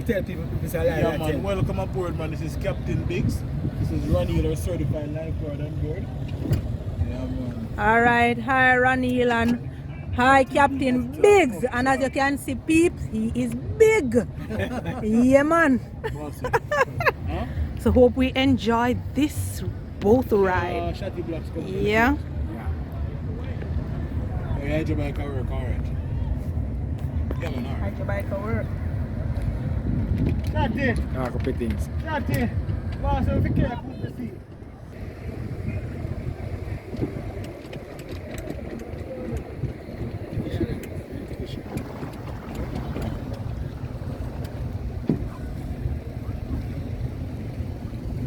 tell people it's a lie. Yeah, man. Welcome aboard, man. This is Captain Biggs. This is Ronnie, our certified lifeguard on board. Yeah, man. Alright, hi Ranil and hi Captain Biggs. And as you can see, peeps, he is big. Yeah, man. Huh? So hope we enjoy this boat ride. Shotty blocks come. Yeah. Oh, yeah, Jamaica work, alright. Yeah, man, alright. Jamaica work. Shotty! Ah, copy things. Shotty! Boss, be careful with the sea.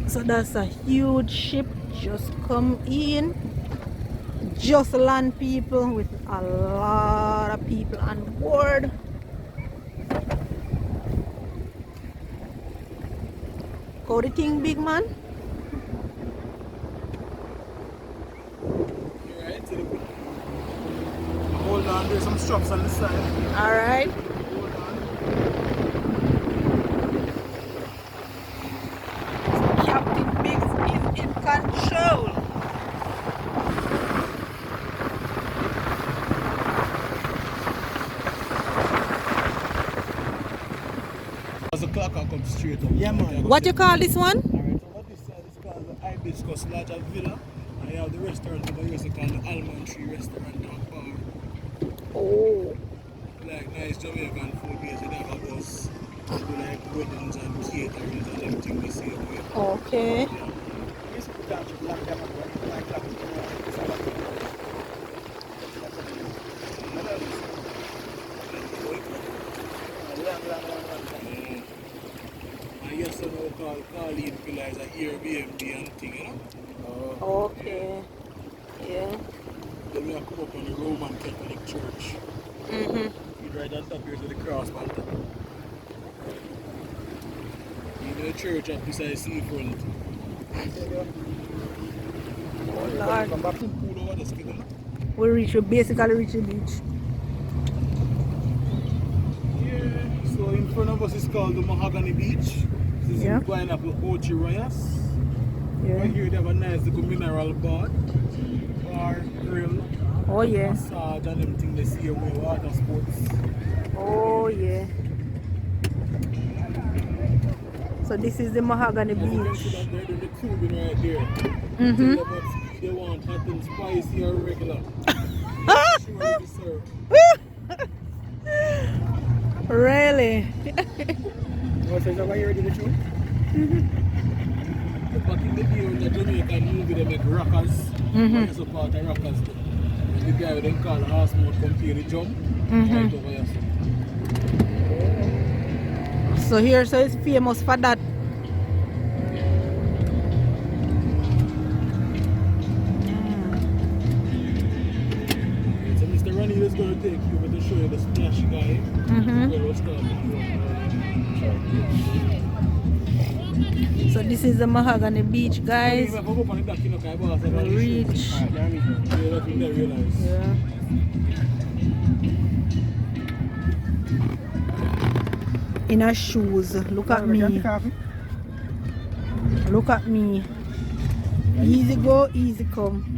So that's a huge ship just come in. Just land people with a lot of people on board. How the thing big, man? Alright, so hold on, there's some straps on the side. Alright. Hold on. Captain Biggs is in control. As the clock will come straight up. Yeah, man. What you call this one? Alright, so what this side is called the Hibiscus Lodge Villa. And you have the restaurant over here, so called the Almond Tree Restaurant and Bar. Oh. Like nice Jamaican food here, so they have a bus. Do like weddings and caterings and everything the same way. Okay. And yes, so now call in Pillar is an Airbnb and thing, you know? Okay. Yeah. Then we have come up on the Roman Catholic Church. Mm-hmm. Right on top here to the cross on top. Even the church up beside seafront. Oh Lord. Come back to cool over the skin. We basically reach the beach. Yeah. So in front of us is called the Mahogany Beach. This is going up to Ocho Rios. Yeah. Right here they have a nice little mineral bath, bar, grill, Oh yeah. massage and everything they see away water sports. Oh yeah. So this is the Mahogany As you can Beach. see that they're doing the tubing right there. Mm-hmm. Tell them what speed they want, hot and spicy or regular. Sure to serve. Really? What's the way you ready to shoot? Back in the day when the Jamaican movie they make rockers, I support the rockers too. And the guy they call horse mouth come here the jump, right over here. So here, so it's famous for that. So Mr. Ronnie is going to take you over to show you the splash guy. Where we'll start So this is the Mahogany Beach, guys. If I go up on the dock, you know, I boss, I want to Reach. show you. Yeah, that's when they realize. Yeah. In her shoes. Look at me. Look at me. Easy go, easy come.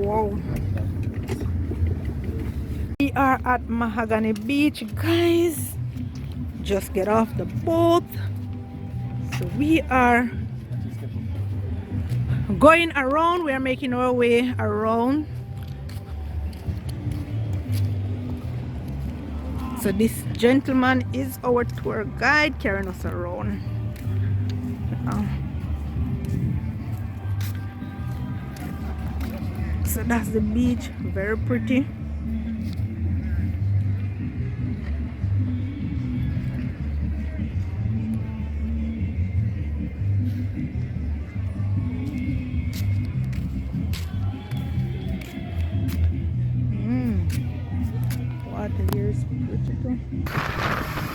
Wow. We are at Mahogany Beach, guys. Just get off the boat. So we are going around. We are making our way around. So this gentleman is our tour guide carrying us around. So that's the beach, very pretty. water here is pretty too.